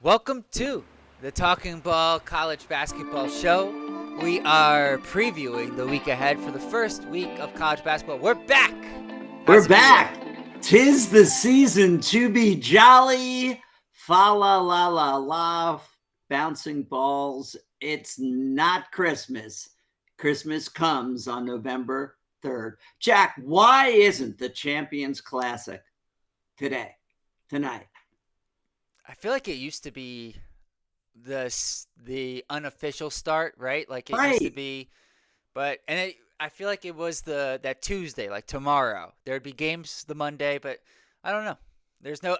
Welcome to the Talking Ball College Basketball Show. We are previewing the week ahead for the first week of college basketball. We're back. We're back. 'Tis the season to be jolly. Fa la la la la. Bouncing balls. It's not Christmas. Christmas comes on November 3rd. Jack, why isn't the Champions Classic tonight? I feel like it used to be the unofficial start, right? Like it used to Right. be, but I feel like it was that Tuesday, like tomorrow. There'd be games the Monday, but I don't know.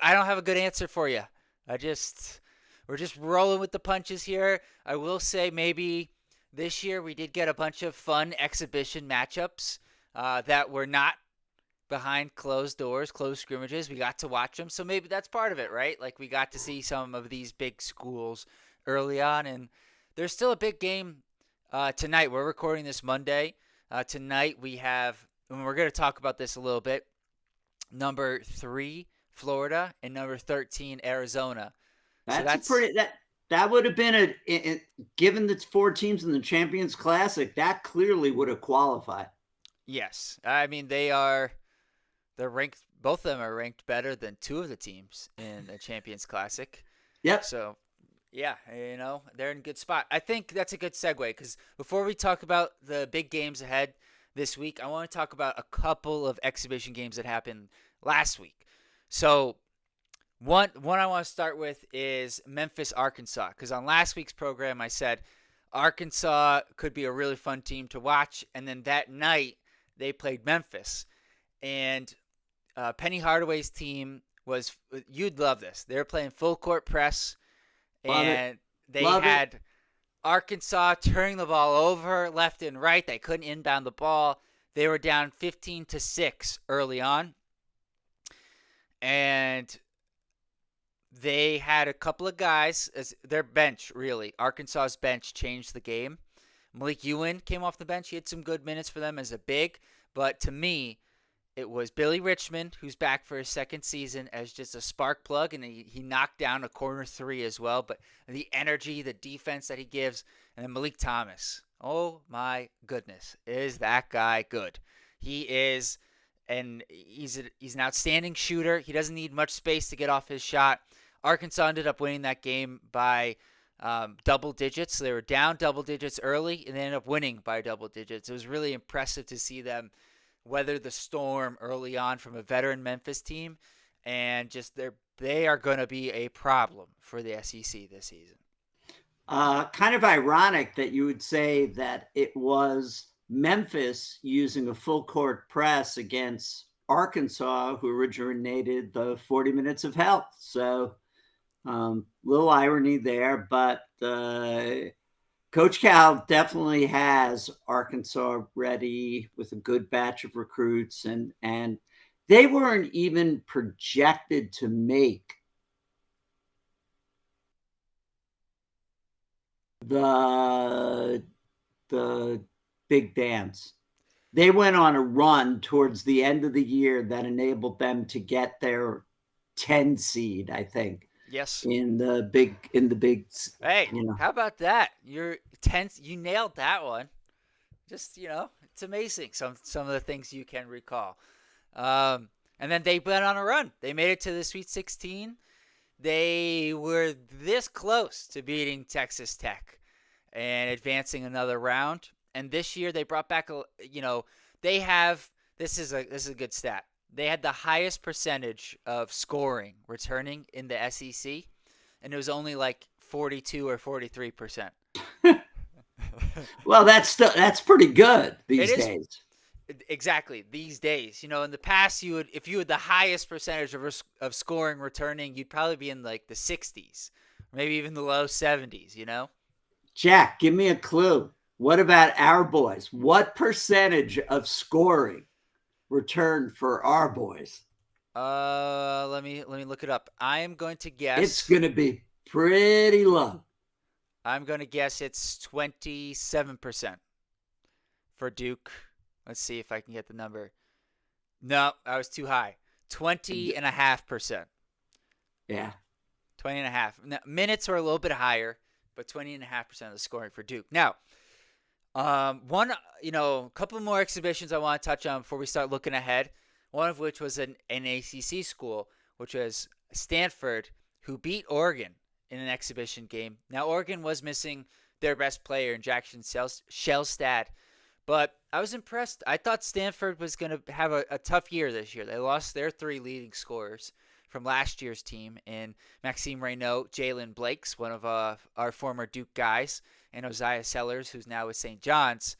I don't have a good answer for you. I just we're just rolling with the punches here. I will say maybe this year we did get a bunch of fun exhibition matchups that were not behind closed doors, closed scrimmages. We got to watch them, so maybe that's part of it, right? Like we got to see some of these big schools early on, and there's still a big game tonight. We're recording this Monday. Tonight we have, and we're going to talk about this a little bit. Number 3, Florida, and number 13, Arizona. So That's a that's pretty that would have been given the four teams in the Champions Classic, that clearly would have qualified. yes. I mean they're ranked. Both of them are ranked better than two of the teams in the Champions Classic. Yep. So yeah, they're in a good spot. I think that's a good segue because before we talk about the big games ahead this week, I want to talk about a couple of exhibition games that happened last week. So one I want to start with is Memphis, Arkansas, because on last week's program I said Arkansas could be a really fun team to watch, and then that night they played Memphis, and Penny Hardaway's team was, you'd love this. They were playing full court press, Love it. and they Love it. had Arkansas turning the ball over left and right. They couldn't inbound the ball. They were down 15-6 early on, and they had a couple of guys as their bench. Really, Arkansas's bench changed the game. Malik Ewan came off the bench. He had some good minutes for them as a big, but to me, it was Billy Richmond, who's back for his second season as just a spark plug, and he knocked down a corner three as well. But the energy, the defense that he gives, and then Malik Thomas. Oh my goodness, is that guy good? He is, and he's an outstanding shooter. He doesn't need much space to get off his shot. Arkansas ended up winning that game by double digits. They were down double digits early, and they ended up winning by double digits. It was really impressive to see them weather the storm early on from a veteran Memphis team, and just they are going to be a problem for the SEC this season. Kind of ironic that you would say that it was Memphis using a full court press against Arkansas, who originated the 40 minutes of hell. So, little irony there, but Coach Cal definitely has Arkansas ready with a good batch of recruits, and they weren't even projected to make the the big dance. They went on a run towards the end of the year that enabled them to get their 10 seed, I think, Yes. in the big, Hey, you know. how about that? You're tense. You nailed that one. Just it's amazing some of the things you can recall. And then they went on a run. They made it to the Sweet 16. They were this close to beating Texas Tech and advancing another round. And this year they brought back they have this is a good stat. They had the highest percentage of scoring returning in the SEC, and it was only like 42 or 43%. Well, that's pretty good It these is days. exactly these days. In the past, if you had the highest percentage of scoring returning, you'd probably be in like the 60s, maybe even the low 70s. Jack, give me a clue. What about our boys? What percentage of scoring returned for our boys? Let me look it up. I am going to It's guess. going to be pretty low. I'm going to guess it's 27% for Duke. Let's see if I can get the number. No, I was too high. 20.5%. Yeah. 20 and a half. Now, minutes are a little bit higher, but 20.5% of the scoring for Duke. Now, a couple more exhibitions I want to touch on before we start looking ahead. One of which was an ACC school, which was Stanford, who beat Oregon in an exhibition game. Now, Oregon was missing their best player in Jackson Shellstad, but I was impressed. I thought Stanford was going to have a tough year this year. They lost their 3 leading scorers from last year's team in Maxime Reynaud, Jalen Blakes, one of our former Duke guys, and Isaiah Sellers, who's now with St. John's.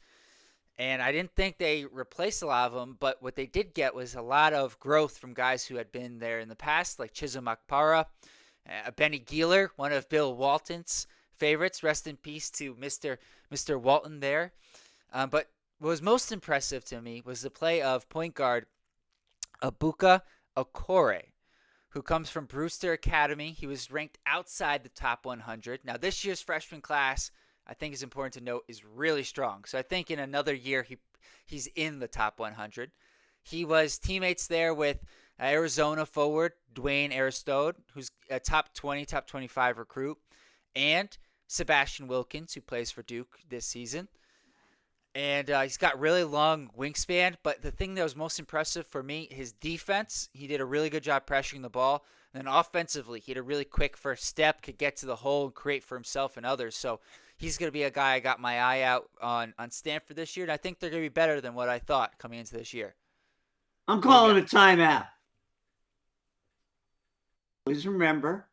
And I didn't think they replaced a lot of them, but what they did get was a lot of growth from guys who had been there in the past, like Chisholm Akpara, Benny Geeler, one of Bill Walton's favorites. Rest in peace to Mr. Walton there. But what was most impressive to me was the play of point guard Abuka Okore, who comes from Brewster Academy. He was ranked outside the top 100. Now, this year's freshman class, I think is important to note, is really strong. So I think in another year he's in the top 100. He was teammates there with Arizona forward Dwayne Aristode, who's a top 20, top 25 recruit, and Sebastian Wilkins, who plays for Duke this season. And he's got really long wingspan, but the thing that was most impressive for me, his defense, he did a really good job pressuring the ball. And then offensively, he had a really quick first step, could get to the hole and create for himself and others. So he's going to be a guy I got my eye out on Stanford this year, and I think they're going to be better than what I thought coming into this year. I'm calling a timeout. Please remember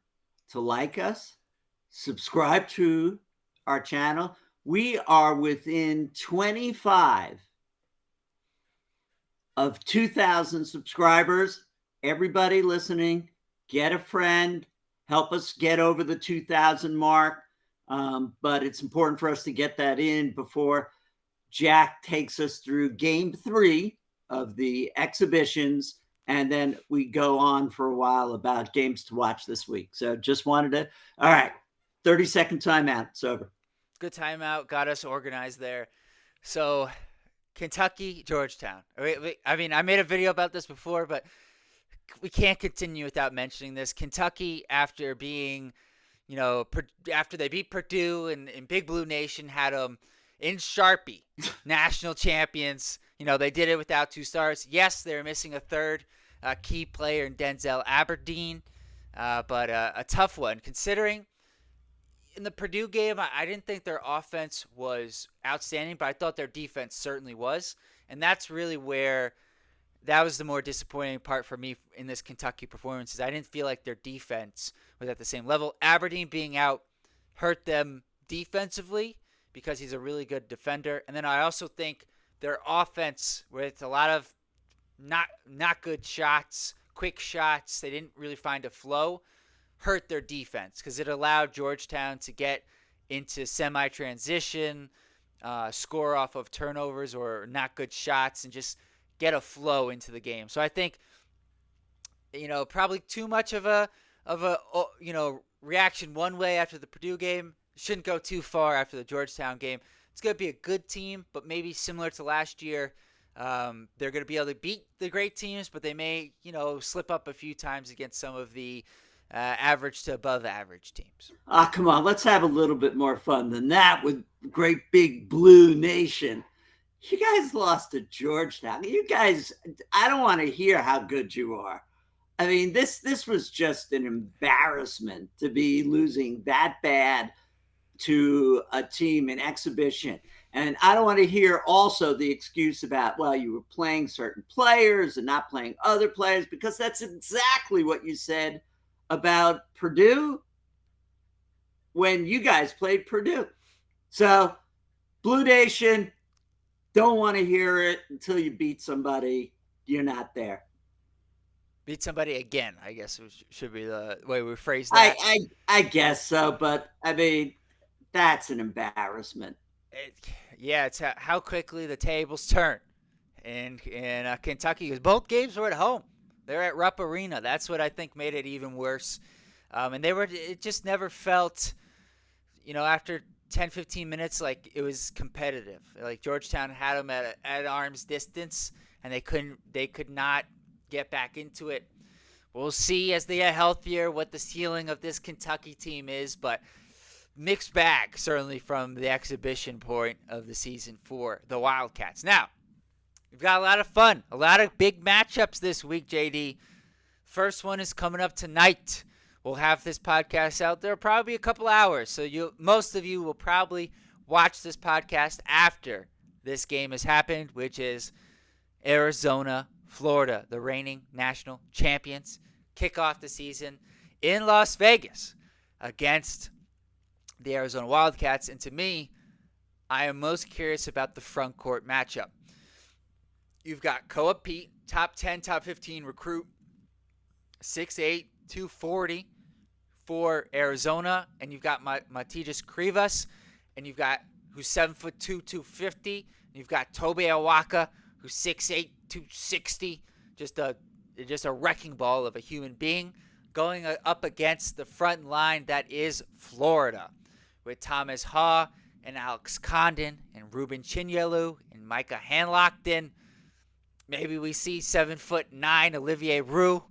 to like us, subscribe to our channel. We are within 25 of 2,000 subscribers. Everybody listening, get a friend, help us get over the 2,000 mark. But it's important for us to get that in before Jack takes us through game 3 of the exhibitions. And then we go on for a while about games to watch this week. So just wanted to, all right, 30-second timeout. It's over. Good timeout. Got us organized there. So Kentucky, Georgetown. I mean, I made a video about this before, but we can't continue without mentioning this. Kentucky, after being, after they beat Purdue and Big Blue Nation had them in Sharpie, national champions. They did it without 2 stars. Yes, they were missing a third key player in Denzel Aberdeen, but a tough one considering. In the Purdue game, I didn't think their offense was outstanding, but I thought their defense certainly was. And that's really where that was the more disappointing part for me in this Kentucky performance is I didn't feel like their defense was at the same level. Aberdeen being out hurt them defensively because he's a really good defender. And then I also think their offense with a lot of not good shots, quick shots, they didn't really find a flow, hurt their defense because it allowed Georgetown to get into semi-transition, score off of turnovers or not good shots, and just get a flow into the game. So I think, probably too much of a reaction one way after the Purdue game. Shouldn't go too far after the Georgetown game. It's going to be a good team, but maybe similar to last year. They're going to be able to beat the great teams, but they may, slip up a few times against some of the average to above average teams. Come on. Let's have a little bit more fun than that with great big Blue Nation. You guys lost to Georgetown. You guys, I don't want to hear how good you are. I mean, this was just an embarrassment to be losing that bad to a team in exhibition. And I don't want to hear also the excuse about, well, you were playing certain players and not playing other players, because that's exactly what you said about Purdue when you guys played Purdue. So Blue Nation, don't want to hear it until you beat somebody. You're not there. Beat somebody again, I guess should be the way we phrase that. I guess so, but I mean, that's an embarrassment. It's how quickly the tables turn in Kentucky, because both games were at home. They're at Rupp Arena. That's what I think made it even worse. And it just never felt, after 10, 15 minutes, like it was competitive. Like Georgetown had them at arm's distance, and they could not get back into it. We'll see as they get healthier what the ceiling of this Kentucky team is, but mixed bag, certainly from the exhibition point of the season for the Wildcats. Now, we've got a lot of fun, a lot of big matchups this week, JD. First one is coming up tonight. We'll have this podcast out there probably a couple hours, so most of you will probably watch this podcast after this game has happened, which is Arizona, Florida, the reigning national champions, kick off the season in Las Vegas against the Arizona Wildcats. And to me, I am most curious about the front court matchup. You've got Koa Pete, top 10, top 15 recruit, 6'8", 240 for Arizona. And you've got Matijas Krivas, and you've got who's 7'2", 250. And you've got Tobe Awaka, who's 6'8", 260. Just a wrecking ball of a human being going up against the front line that is Florida with Thomas Haw and Alex Condon and Ruben Chinyelu and Micah Hanlockton. Maybe we see 7'9" Olivier Roux.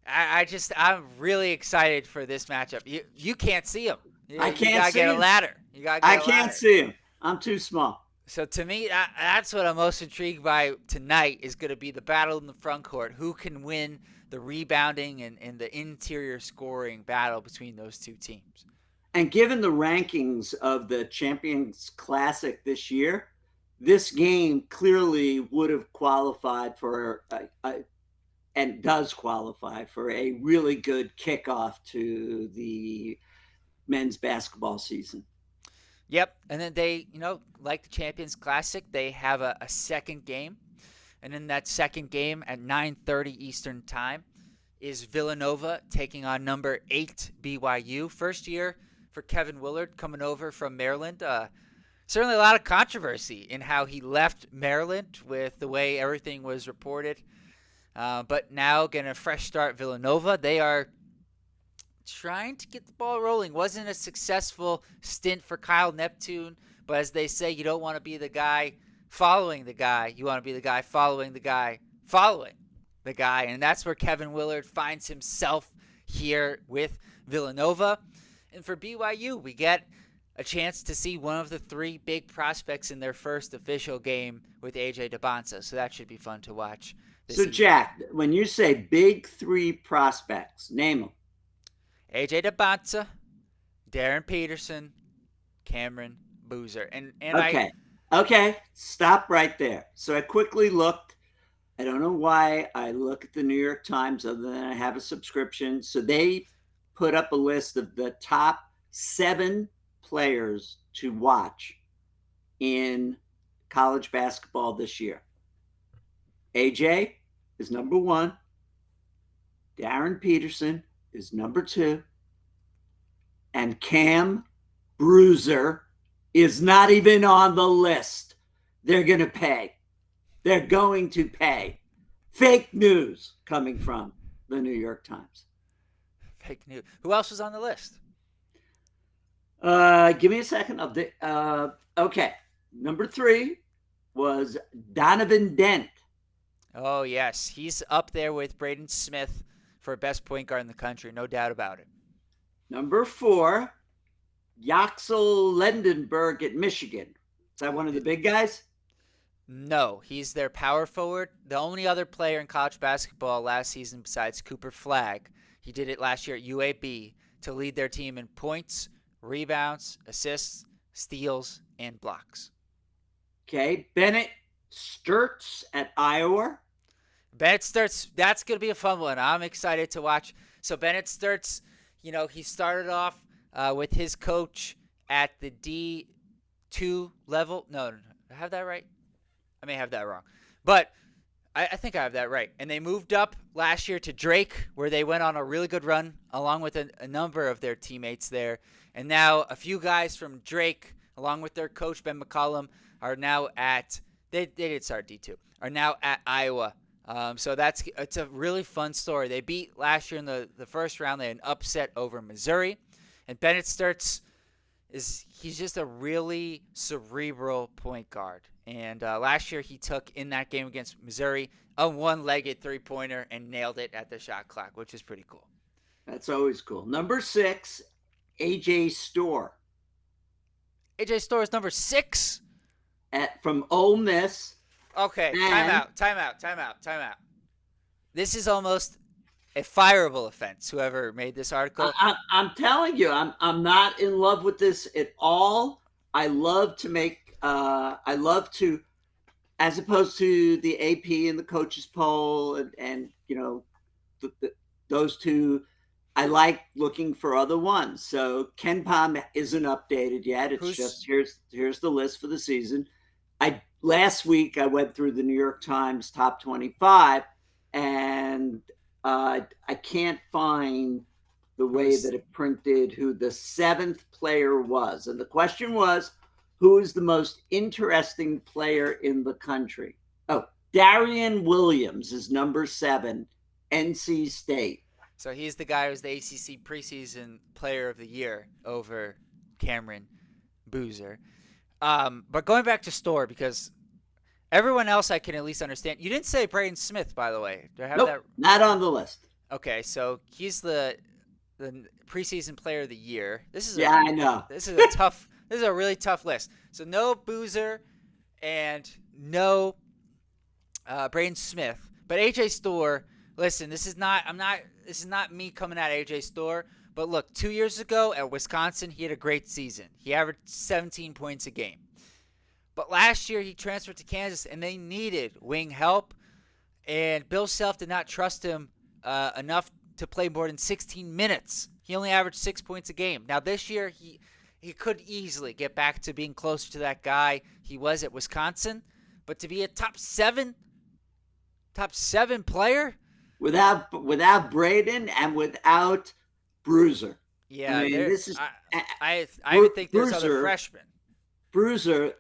I'm really excited for this matchup. You can't see him. I can't see him. You gotta get a ladder. I can't see him. I'm too small. So to me, that's what I'm most intrigued by tonight is going to be the battle in the front court. Who can win the rebounding and the interior scoring battle between those two teams? And given the rankings of the Champions Classic this year, this game clearly would have qualified for and does qualify for a really good kickoff to the men's basketball season. Yep, and then they, like the Champions Classic, they have a second game. And in that second game at 9:30 Eastern Time is Villanova taking on number 8 BYU. First year for Kevin Willard coming over from Maryland. Certainly a lot of controversy in how he left Maryland with the way everything was reported. But now getting a fresh start Villanova. They are trying to get the ball rolling. Wasn't a successful stint for Kyle Neptune, but as they say, you don't want to be the guy following the guy. You want to be the guy following the guy following the guy, and that's where Kevin Willard finds himself here with Villanova. And for BYU, we get a chance to see one of the 3 big prospects in their first official game with AJ Debonsa, so that should be fun to watch. So, season. Jack, when you say big 3 prospects, name them. AJ Debonsa, Darren Peterson, Cameron Boozer. And Okay. Stop right there. So I quickly looked. I don't know why I look at the New York Times other than I have a subscription. So they put up a list of the top 7 players to watch in college basketball this year. AJ is number 1. Darren Peterson is number 2. And Cam Bruiser is not even on the list. They're going to pay. They're going to pay. Fake news coming from the New York Times. Fake news. Who else was on the list? Give me a second. Okay. Number 3 was Donovan Dent. Oh, yes. He's up there with Braden Smith for best point guard in the country. No doubt about it. Number 4, Yaxel Lendenberg at Michigan. Is that one of the big guys? No, he's their power forward. The only other player in college basketball last season besides Cooper Flagg, he did it last year at UAB, to lead their team in points, rebounds, assists, steals, and blocks. Okay, Bennett Sturts at Iowa. Bennett Sturts, that's going to be a fun one. I'm excited to watch. So Bennett Sturts, he started off with his coach at the D2 level. No, did I have that right? I may have that wrong. But I think I have that right. And they moved up last year to Drake, where they went on a really good run, along with a number of their teammates there. And now a few guys from Drake, along with their coach, Ben McCollum, are now at – they did start D2 – are now at Iowa. So it's a really fun story. They beat last year in the first round. They had an upset over Missouri. And Bennett Sturts he's just a really cerebral point guard. And last year he took in that game against Missouri a one-legged three-pointer and nailed it at the shot clock, which is pretty cool. That's always cool. Number 6, AJ Storr AJ Storr is number 6. from Ole Miss. Okay, And timeout. This is almost a fireable offense. Whoever made this article. I'm telling you, I'm not in love with this at all. I love to, as opposed to the AP and the coaches poll, and those two. I like looking for other ones. So KenPom isn't updated yet. It's just here's the list for the season. Last week I went through the New York Times top 25, and I can't find the way that it printed who the 7th player was. And the question was, who is the most interesting player in the country? Oh, Darian Williams is number 7, NC State. So he's the guy who's the ACC preseason player of the year over Cameron Boozer. But going back to Storr, because everyone else I can at least understand. You didn't say Braden Smith, by the way. Do I have that? Not on the list. Okay, so he's the preseason player of the year. I know. This is a really tough list. So no Boozer and no Braden Smith, but AJ Storr. Listen, this is not me coming at AJ Storr, but look, 2 years ago at Wisconsin, he had a great season. He averaged 17 points a game. But last year he transferred to Kansas, and they needed wing help, and Bill Self did not trust him enough to play more than 16 minutes. He only averaged 6 points a game. Now this year he could easily get back to being closer to that guy he was at Wisconsin, but to be a top seven player without Braden and without Bruiser. Yeah, I mean, this is. I would think there's other freshmen. Bruiser,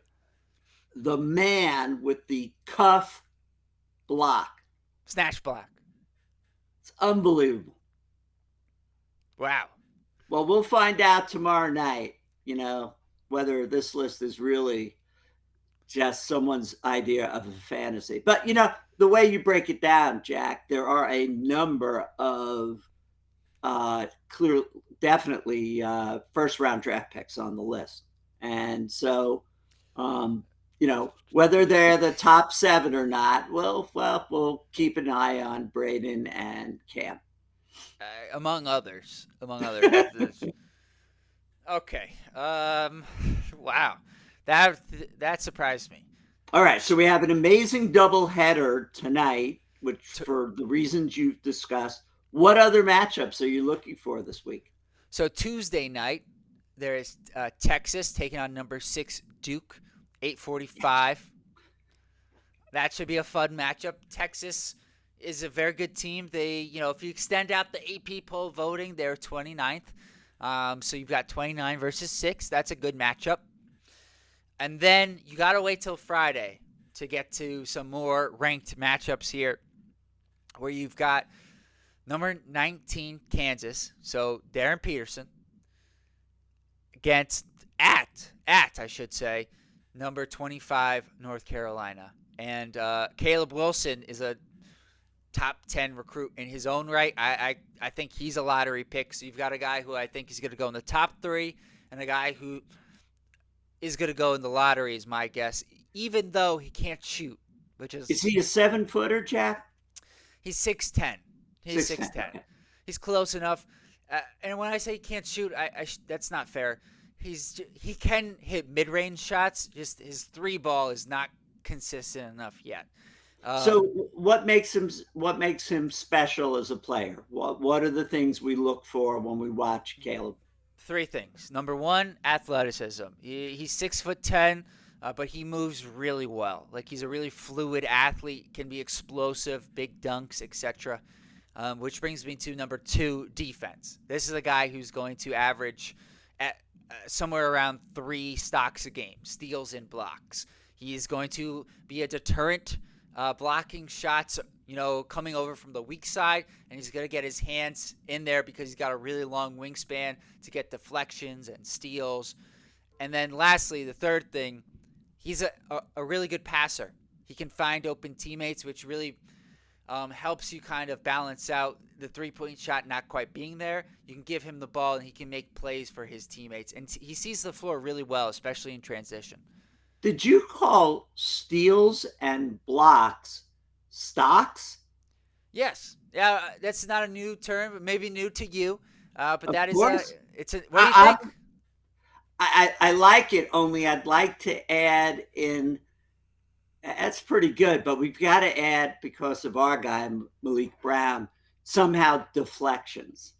the man with the cuff block, snatch block. It's unbelievable. Wow. Well, we'll find out tomorrow night. Whether this list is really just someone's idea of a fantasy. But the way you break it down, Jack, there are a number of definitely first round draft picks on the list. And so, whether they're the top 7 or not, we'll keep an eye on Braden and Cam. Among others. Okay. Wow. That surprised me. All right, so we have an amazing doubleheader tonight, which for the reasons you've discussed. What other matchups are you looking for this week? So Tuesday night, there is Texas taking on number 6 Duke, 8:45. That should be a fun matchup. Texas is a very good team. They, if you extend out the AP poll voting, they're 29th. So you've got 29 versus 6. That's a good matchup. And then you got to wait till Friday to get to some more ranked matchups here, where you've got number 19 Kansas, so Darren Peterson, against I should say, number 25 North Carolina. And Caleb Wilson is a top 10 recruit in his own right. I think he's a lottery pick. So you've got a guy who I think is going to go in the top 3, and a guy who is going to go in the lottery is my guess, even though he can't shoot, which is... Is he a 7-footer, Jack? He's 6'10". He's 6'10". He's close enough. And when I say he can't shoot, that's not fair. He can hit mid-range shots. Just his 3 ball is not consistent enough yet. So what makes him special as a player? What are the things we look for when we watch Caleb? 3 things. Number 1, athleticism. He's 6'10", but he moves really well. Like, he's a really fluid athlete, can be explosive, big dunks, etc. Which brings me to number 2, defense. This is a guy who's going to average at somewhere around 3 stocks a game, steals and blocks. He is going to be a deterrent, blocking shots, coming over from the weak side, and he's going to get his hands in there because he's got a really long wingspan to get deflections and steals. And then lastly, the third thing, he's a really good passer. He can find open teammates, which really helps you kind of balance out the 3-point shot not quite being there. You can give him the ball, and he can make plays for his teammates. And he sees the floor really well, especially in transition. Did you call steals and blocks stocks? Yes. Yeah, that's not a new term, but maybe new to you. But Of that is course. it's a, what do you I, think? I like it, only I'd like to add in. That's pretty good, but we've got to add, because of our guy Malik Brown, somehow deflections,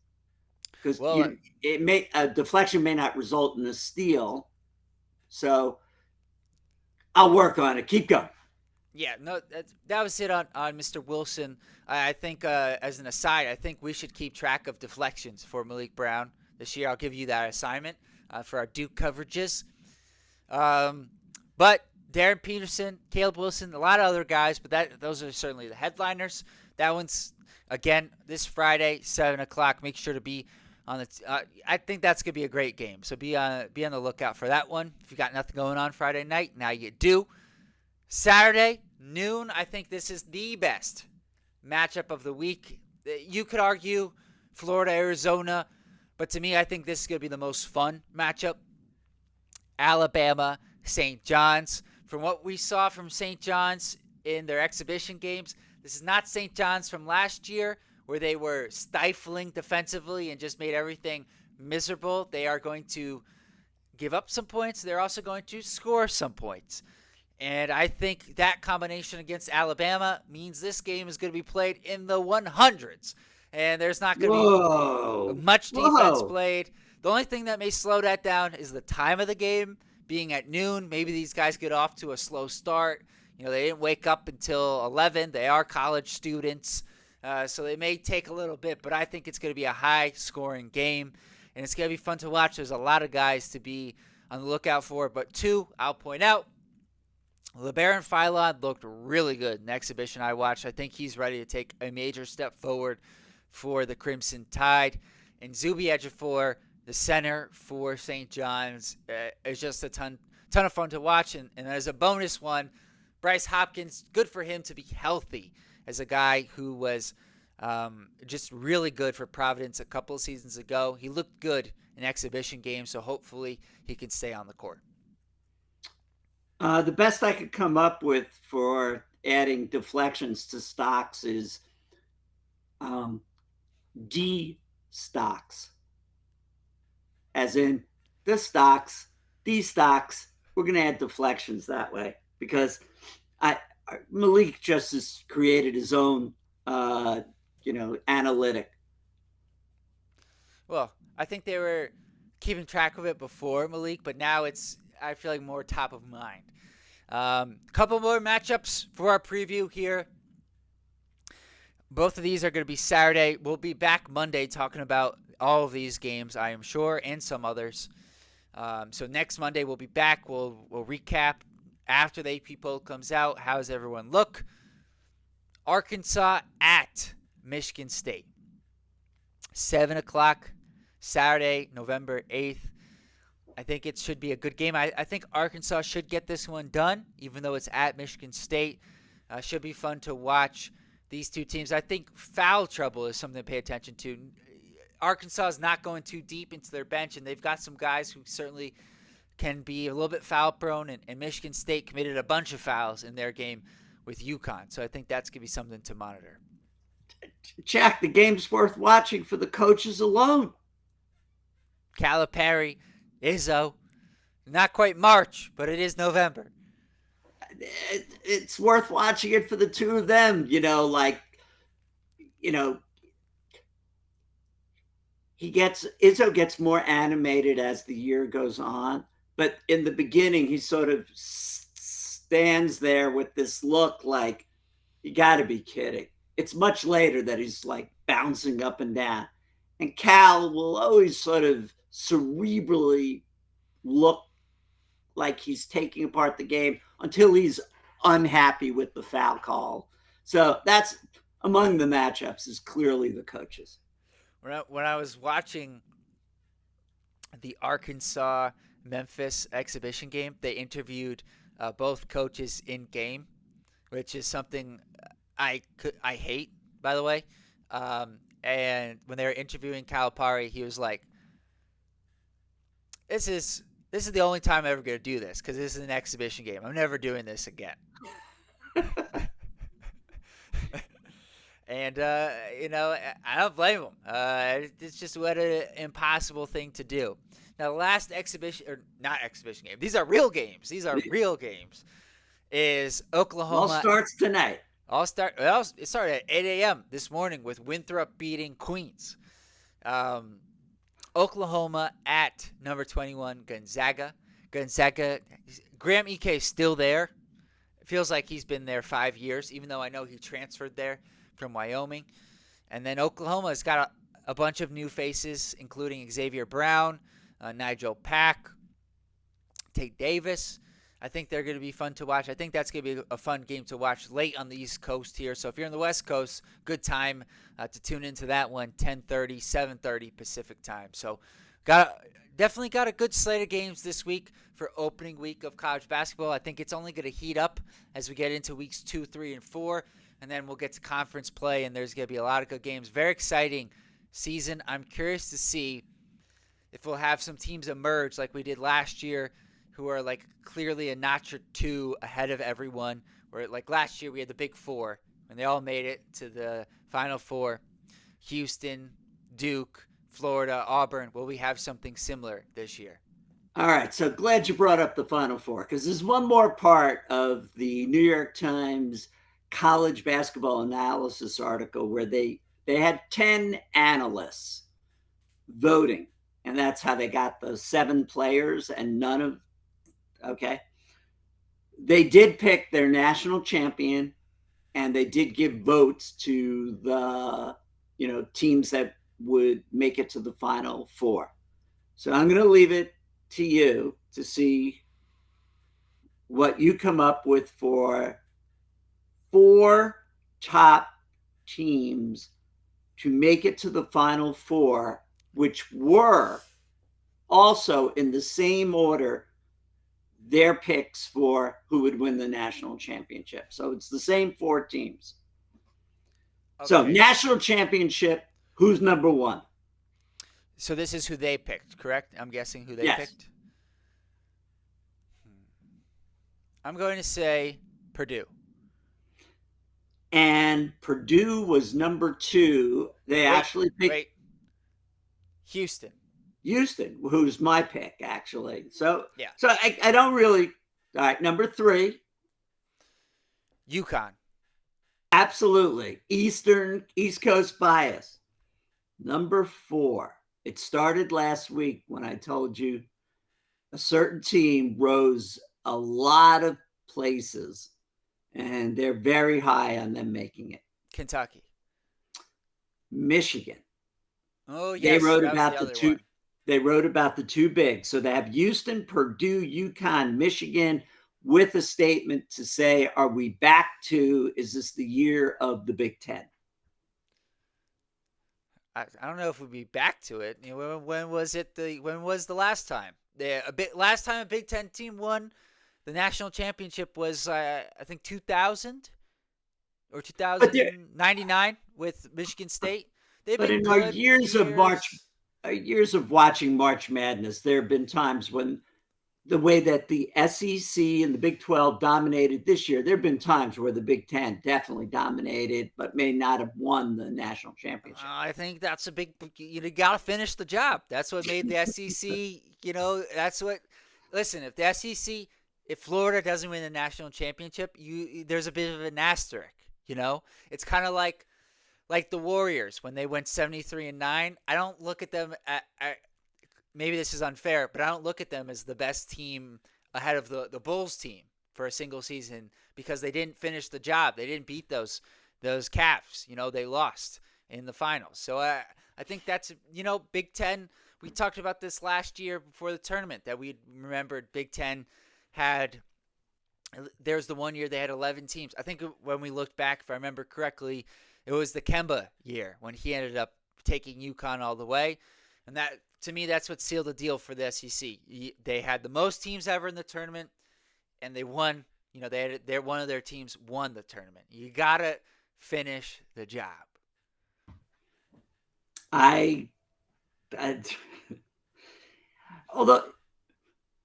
because Well, it may a deflection may not result in a steal. So I'll work on it. Keep going. yeah, no, that was it on Mr. Wilson. I think, as an aside, I think we should keep track of deflections for Malik Brown this year. I'll give you that assignment for our Duke coverages. But Darren Peterson, Caleb Wilson, a lot of other guys, but those are certainly the headliners. That one's, again, this Friday, 7 o'clock. Make sure to be on the I think that's going to be a great game. So be on the lookout for that one. If you got nothing going on Friday night, now you do. Saturday, noon, I think this is the best matchup of the week. You could argue Florida, Arizona, but to me, I think this is going to be the most fun matchup. Alabama, St. John's. From what we saw from St. John's in their exhibition games, this is not St. John's from last year where they were stifling defensively and just made everything miserable. They are going to give up some points. They're also going to score some points. And I think that combination against Alabama means this game is going to be played in the 100s. And there's not going to be Whoa. much defense Whoa. played. The only thing that may slow that down is the time of the game being at noon. Maybe these guys get off to a slow start. They didn't wake up until 11. They are college students. So they may take a little bit, but I think it's going to be a high-scoring game. And it's going to be fun to watch. There's a lot of guys to be on the lookout for. But two, I'll point out, LeBaron Philon looked really good in the exhibition I watched. I think he's ready to take a major step forward for the Crimson Tide. And Zuby Ejiofor, the center for St. John's, is just a ton of fun to watch. And as a bonus one, Bryce Hopkins, good for him to be healthy as a guy who was just really good for Providence a couple of seasons ago. He looked good in exhibition games, so hopefully he can stay on the court. The best I could come up with for adding deflections to stocks is D stocks, as in the stocks, these stocks. We're going to add deflections that way, because Malik just has created his own, analytic. Well, I think they were keeping track of it before Malik, but now it's, I feel like, more top of mind. Couple more matchups for our preview here. Both of these are going to be Saturday. We'll be back Monday talking about all of these games, I am sure, and some others. So next Monday we'll be back. We'll recap after the AP poll comes out. How does everyone look? Arkansas at Michigan State. 7 o'clock Saturday, November 8th. I think it should be a good game. I think Arkansas should get this one done, even though it's at Michigan State. Should be fun to watch these two teams. I think foul trouble is something to pay attention to. Arkansas is not going too deep into their bench, and they've got some guys who certainly can be a little bit foul prone, and Michigan State committed a bunch of fouls in their game with UConn. So I think that's going to be something to monitor. Jack, the game's worth watching for the coaches alone. Calipari, Izzo, not quite March, but it is November. It's worth watching it for the two of them. Izzo gets more animated as the year goes on, but in the beginning he sort of stands there with this look like, you got to be kidding. It's much later that he's like bouncing up and down, and Cal will always sort of cerebrally look like he's taking apart the game until he's unhappy with the foul call. So that's among the matchups, is clearly the coaches. When I was watching the Arkansas-Memphis exhibition game, they interviewed both coaches in game, which is something I hate, by the way. And when they were interviewing Calipari, he was like, "This is the only time I'm ever going to do this because this is an exhibition game. I'm never doing this again." And I don't blame him. It's just what an impossible thing to do. Now, the last exhibition, or not exhibition game, these are real games. These are real games. Is All Oklahoma starts tonight. Well, it started at 8 a.m. this morning with Winthrop beating Queens. Oklahoma at number 21, Gonzaga. Graham Ike is still there. It feels like he's been there 5 years, even though I know he transferred there from Wyoming. And then Oklahoma's got a bunch of new faces, including Xavier Brown, Nigel Pack, Tate Davis. I think they're going to be fun to watch. I think that's going to be a fun game to watch late on the East Coast here. So if you're on the West Coast, good time to tune into that one, 10:30, 7:30 Pacific time. So definitely got a good slate of games this week for opening week of college basketball. I think it's only going to heat up as we get into weeks 2, 3, and 4. And then we'll get to conference play, and there's going to be a lot of good games. Very exciting season. I'm curious to see if we'll have some teams emerge like we did last year, who are like clearly a notch or two ahead of everyone. Where like last year we had the Big Four, and they all made it to the Final Four. Houston, Duke, Florida, Auburn. Will we have something similar this year? All right, so glad you brought up the Final Four, because there's one more part of the New York Times college basketball analysis article where they had 10 analysts voting, and that's how they got the 7 players and none of okay. They did pick their national champion, and they did give votes to the teams that would make it to the Final Four. So I'm going to leave it to you to see what you come up with for 4 top teams to make it to the Final Four, which were also in the same order their picks for who would win the national championship. So it's the same 4 teams. Okay. So national championship, who's number 1? So this is who they picked, correct? I'm guessing who they picked? I'm going to say Purdue. And Purdue was number 2. They actually picked Houston, who's my pick, actually. So yeah. So I don't really. All right, number 3. UConn. Absolutely. East Coast bias. Number 4. It started last week when I told you a certain team rose a lot of places, and they're very high on them making it. Kentucky. Michigan. Oh, yes. They wrote about the 2. One. They wrote about the 2 big. So they have Houston, Purdue, UConn, Michigan, with a statement to say, are we back to, is this the year of the Big Ten? I don't know if we'd be back to it. When was the last time? Last time a Big Ten team won the national championship was, I think, 2000 or 2099 with Michigan State. But in our years of watching March Madness, there have been times when the way that the SEC and the Big 12 dominated this year, there have been times where the Big 10 definitely dominated, but may not have won the national championship. I think that's a big, you got to finish the job. That's what made the SEC, listen, if the SEC, if Florida doesn't win the national championship, there's a bit of an asterisk, It's kind of like the Warriors when they went 73-9. I don't look at them maybe this is unfair, but I don't look at them as the best team ahead of the Bulls team for a single season because they didn't finish the job. They didn't beat those Cavs. They lost in the finals. So I think that's, Big Ten. We talked about this last year before the tournament that we remembered Big Ten had. There's the one year they had 11 teams. I think when we looked back, if I remember correctly, it was the Kemba year when he ended up taking UConn all the way. And that, to me, that's what sealed the deal for the SEC. They had the most teams ever in the tournament, and they won. They're one of their teams won the tournament. You gotta finish the job. I although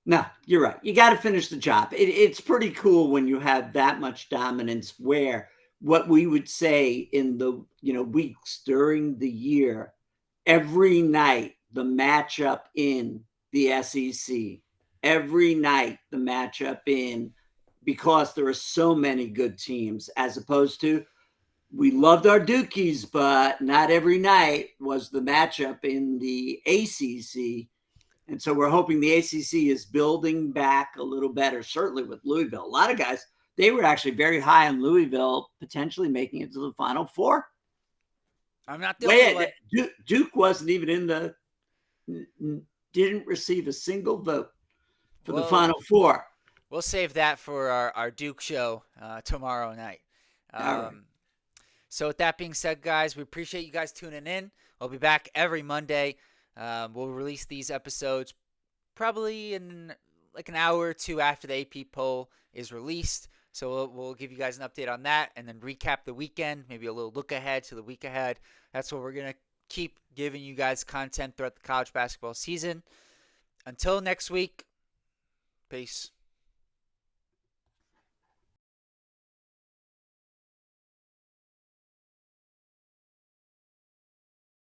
no, you're right. You got to finish the job. It's pretty cool when you have that much dominance. Where what we would say in the weeks during the year, every night the matchup in the SEC, every night the matchup in because there are so many good teams, as opposed to we loved our Dukies, but not every night was the matchup in the ACC. And so we're hoping the ACC is building back a little better, certainly with Louisville. A lot of guys, they were actually very high on Louisville, potentially making it to the Final Four. I'm not the only one. Duke wasn't even in the, didn't receive a single vote for the Final Four. We'll save that for our Duke show tomorrow night. All right. So with that being said, guys, we appreciate you guys tuning in. We'll be back every Monday. We'll release these episodes probably in like an hour or two after the AP poll is released. So we'll give you guys an update on that and then recap the weekend, maybe a little look ahead to the week ahead. That's what we're going to keep giving you guys content throughout the college basketball season. Until next week, peace.